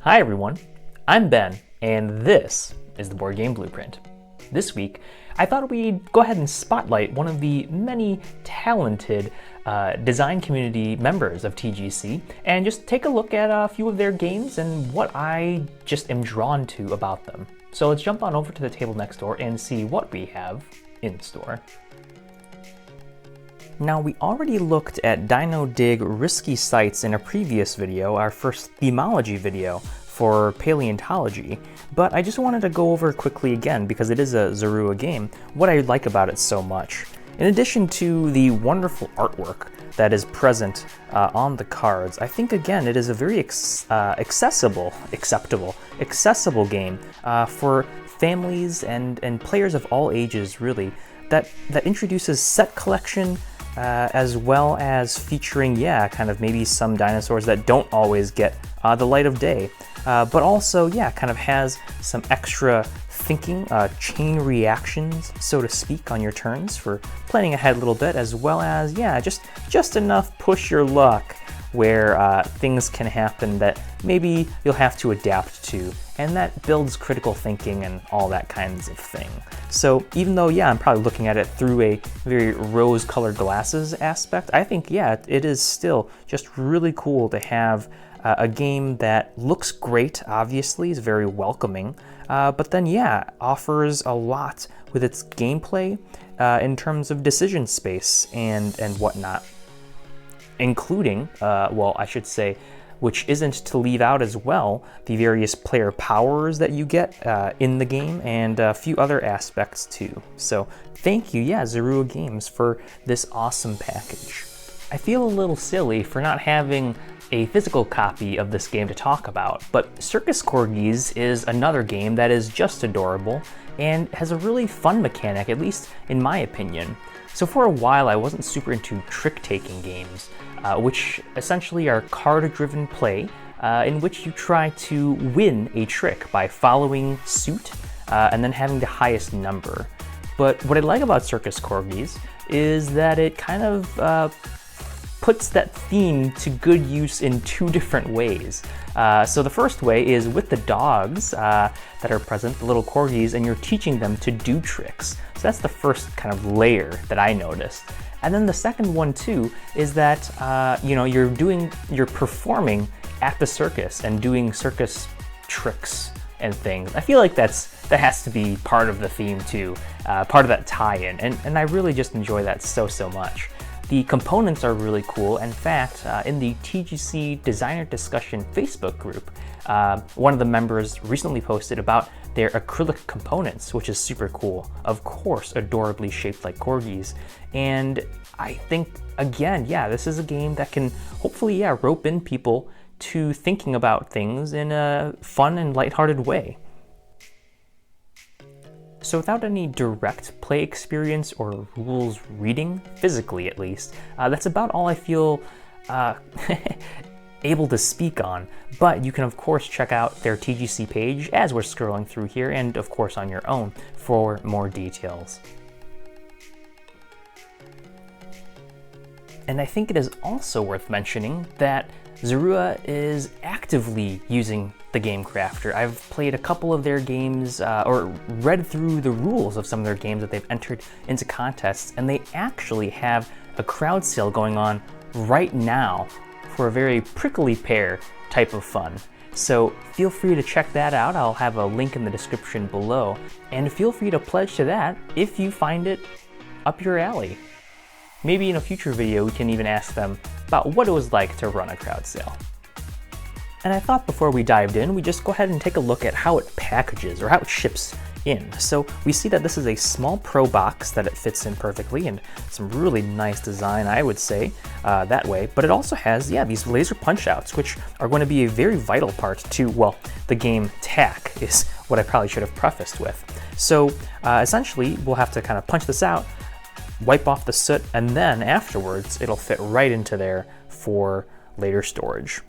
Hi everyone, I'm Ben, and this is the Board Game Blueprint. This week, I thought we'd go ahead and spotlight one of the many talented design community members of TGC and just take a look at a few of their games and what I just am drawn to about them. So let's jump on over to the table next door and see what we have in store. Now, we already looked at Dino Dig Risky Sites in a previous video, our first themology video for paleontology, but I just wanted to go over quickly again because it is a Zerua game, what I like about it so much. In addition to the wonderful artwork that is present on the cards, I think again it is a very accessible game for families and players of all ages, really, that introduces set collection, as well as featuring, kind of maybe some dinosaurs that don't always get the light of day, but also, kind of has some extra thinking, chain reactions, so to speak, on your turns for planning ahead a little bit, as well as, just enough push your luck where things can happen that maybe you'll have to adapt to, and that builds critical thinking and all that kinds of thing. So even though, I'm probably looking at it through a very rose-colored glasses aspect, I think, it is still just really cool to have a game that looks great, obviously, is very welcoming, but then, offers a lot with its gameplay in terms of decision space and whatnot. Including, I should say, which isn't to leave out as well, the various player powers that you get in the game and a few other aspects too. So thank you, Zerua Games, for this awesome package. I feel a little silly for not having a physical copy of this game to talk about, but Circus Corgis is another game that is just adorable and has a really fun mechanic, at least in my opinion. So for a while I wasn't super into trick-taking games, which essentially are card-driven play in which you try to win a trick by following suit and then having the highest number. But what I like about Circus Corgis is that it kind of puts that theme to good use in two different ways. So the first way is with the dogs that are present, the little corgis, and you're teaching them to do tricks. So that's the first kind of layer that I noticed. And then the second one too is that you're performing at the circus and doing circus tricks and things. I feel like that has to be part of the theme too, part of that tie-in, and I really just enjoy that so much. The components are really cool. In fact, in the TGC Designer Discussion Facebook group, one of the members recently posted about their acrylic components, which is super cool. Of course, adorably shaped like corgis. And I think, again, this is a game that can hopefully, rope in people to thinking about things in a fun and lighthearted way. So without any direct play experience or rules reading, physically at least, that's about all I feel able to speak on. But you can of course check out their TGC page as we're scrolling through here, and of course on your own for more details. And I think it is also worth mentioning that Zerua is actively using the Game Crafter. I've played a couple of their games, or read through the rules of some of their games that they've entered into contests, and they actually have a crowd sale going on right now for a very prickly pear type of fun. So feel free to check that out. I'll have a link in the description below, and feel free to pledge to that if you find it up your alley. Maybe in a future video we can even ask them about what it was like to run a crowd sale. And I thought before we dived in, we'd just go ahead and take a look at how it packages, or how it ships in. So we see that this is a small pro box that it fits in perfectly, and some really nice design, I would say, that way. But it also has, these laser punch outs, which are going to be a very vital part to, the game tack is what I probably should have prefaced with. So essentially, we'll have to kind of punch this out, wipe off the soot, and then afterwards it'll fit right into there for later storage.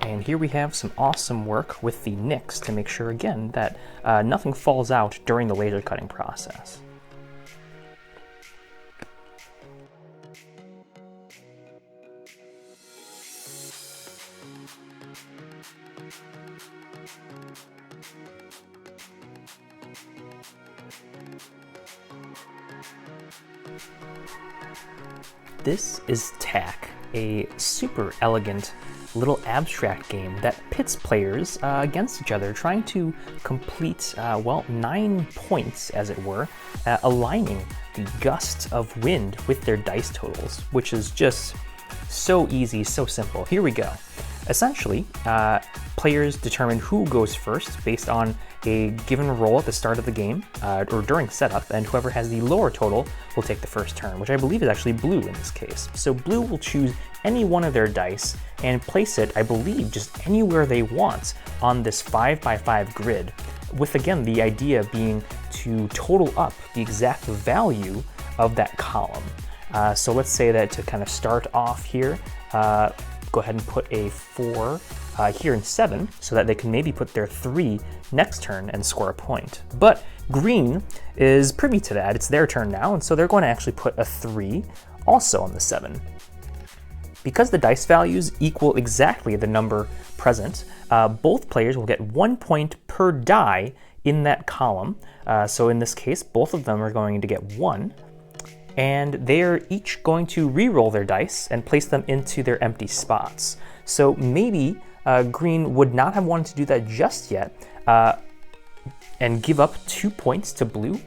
And And here we have some awesome work with the nicks to make sure, again, that nothing falls out during the laser cutting process. This is Tack, a super elegant little abstract game that pits players against each other, trying to complete, well, 9 points, as it were, aligning the gust of wind with their dice totals, which is just so easy, so simple. Here we go. Essentially, players determine who goes first based on a given roll at the start of the game or during setup, and whoever has the lower total will take the first turn, which I believe is actually blue in this case. So blue will choose any one of their dice and place it, I believe, just anywhere they want on this 5x5 grid, with, again, the idea being to total up the exact value of that column. So let's say that to kind of start off here, go ahead and put a 4 here in 7, so that they can maybe put their 3 next turn and score a point. But green is privy to that. It's their turn now, and so they're going to actually put a 3 also on the 7. Because the dice values equal exactly the number present, both players will get 1 point per die in that column. So in this case, both of them are going to get 1. And they're each going to re-roll their dice and place them into their empty spots. So maybe green would not have wanted to do that just yet and give up 2 points to blue,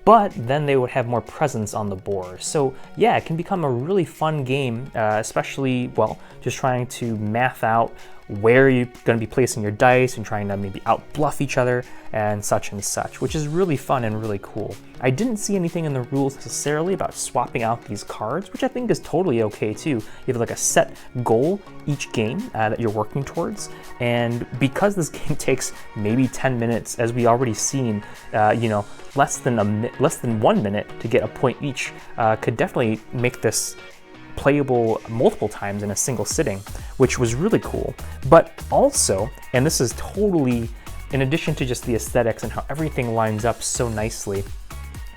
but then they would have more presence on the board. So yeah, it can become a really fun game, especially, well, just trying to math out where you're going to be placing your dice and trying to maybe out-bluff each other and such, which is really fun and really cool. I didn't see anything in the rules necessarily about swapping out these cards, which I think is totally okay too. You have like a set goal each game that you're working towards, and because this game takes maybe 10 minutes, as we already seen, you know, less than 1 minute to get a point each, could definitely make this playable multiple times in a single sitting, which was really cool. But also, and this is totally, in addition to just the aesthetics and how everything lines up so nicely,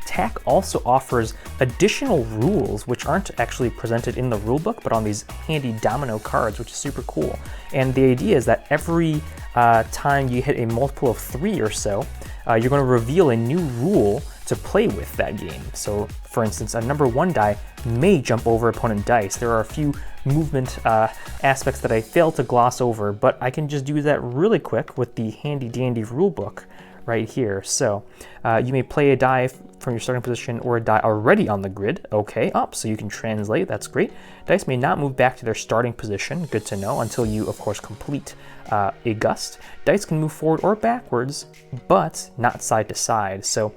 Tack also offers additional rules which aren't actually presented in the rulebook, but on these handy domino cards, which is super cool. And the idea is that every time you hit a multiple of 3 or so, you're going to reveal a new rule to play with that game. So, for instance, a number 1 die may jump over opponent dice. There are a few movement aspects that I failed to gloss over, but I can just do that really quick with the handy dandy rulebook right here. So you may play a die from your starting position or a die already on the grid. Okay, up, so you can translate, that's great. Dice may not move back to their starting position, good to know, until you, of course, complete a gust. Dice can move forward or backwards, but not side to side. So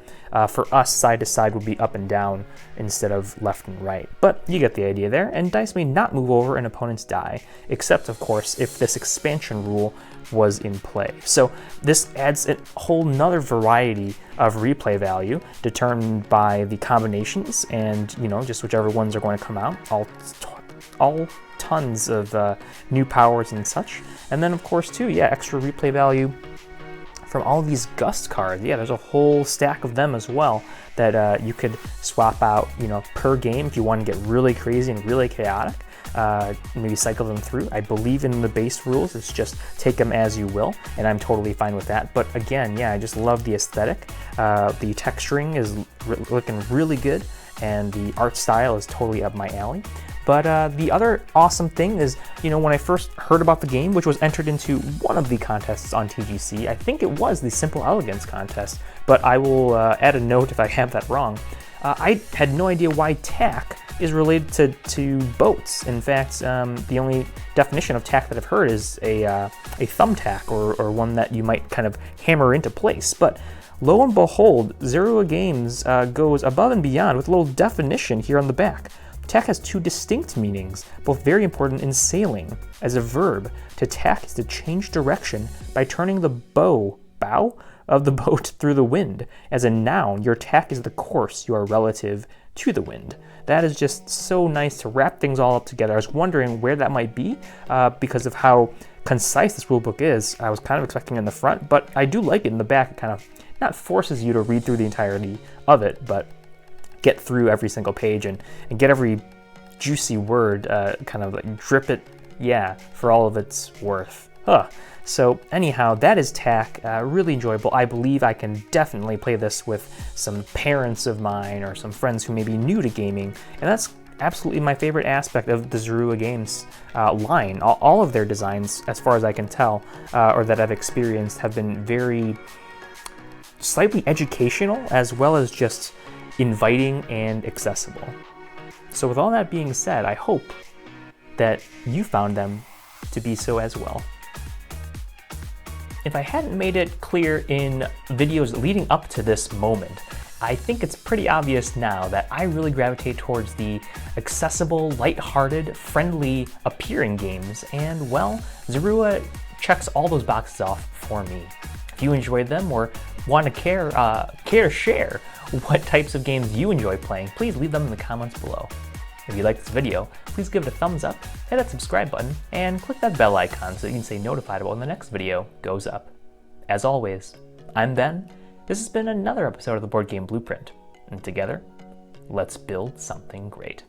for us, side to side would be up and down instead of left and right. But you get the idea there, and dice may not move over an opponent's die, except, of course, if this expansion rule was in play. So this adds a whole nother variety of replay value determined by the combinations and, you know, just whichever ones are going to come out. All tons of new powers and such. And then, of course, too, yeah, extra replay value from all of these gust cards. Yeah, there's a whole stack of them as well that you could swap out, you know, per game if you want to get really crazy and really chaotic. Maybe cycle them through. I believe in the base rules. It's just take them as you will, and I'm totally fine with that. But again, yeah, I just love the aesthetic. The texturing is looking really good, and the art style is totally up my alley. But the other awesome thing is, you know, when I first heard about the game, which was entered into one of the contests on TGC, I think it was the Simple Elegance contest, but I will add a note if I have that wrong. I had no idea why tack is related to boats. In fact, the only definition of tack that I've heard is a thumbtack or one that you might kind of hammer into place. But lo and behold, Zerua Games goes above and beyond with a little definition here on the back. Tack has two distinct meanings, both very important in sailing. As a verb, to tack is to change direction by turning the bow of the boat through the wind. As a noun, your tack is the course you are relative to the wind. That is just so nice to wrap things all up together. I was wondering where that might be because of how concise this rulebook is. I was kind of expecting in the front, but I do like it in the back. It kind of not forces you to read through the entirety of it, but get through every single page and get every juicy word, kind of like drip it, for all of its worth. So anyhow, that is Tack, really enjoyable. I believe I can definitely play this with some parents of mine or some friends who may be new to gaming, and that's absolutely my favorite aspect of the Zerua Games line. All of their designs, as far as I can tell, or that I've experienced, have been very slightly educational as well as just inviting and accessible. So with all that being said, I hope that you found them to be so as well. If I hadn't made it clear in videos leading up to this moment, I think it's pretty obvious now that I really gravitate towards the accessible, lighthearted, friendly appearing games, and well, Zerua checks all those boxes off for me. If you enjoyed them or want to care to share what types of games you enjoy playing, please leave them in the comments below. If you like this video, please give it a thumbs up, hit that subscribe button, and click that bell icon so you can stay notified about when the next video goes up. As always, I'm Ben. This has been another episode of the Board Game Blueprint, and together, let's build something great.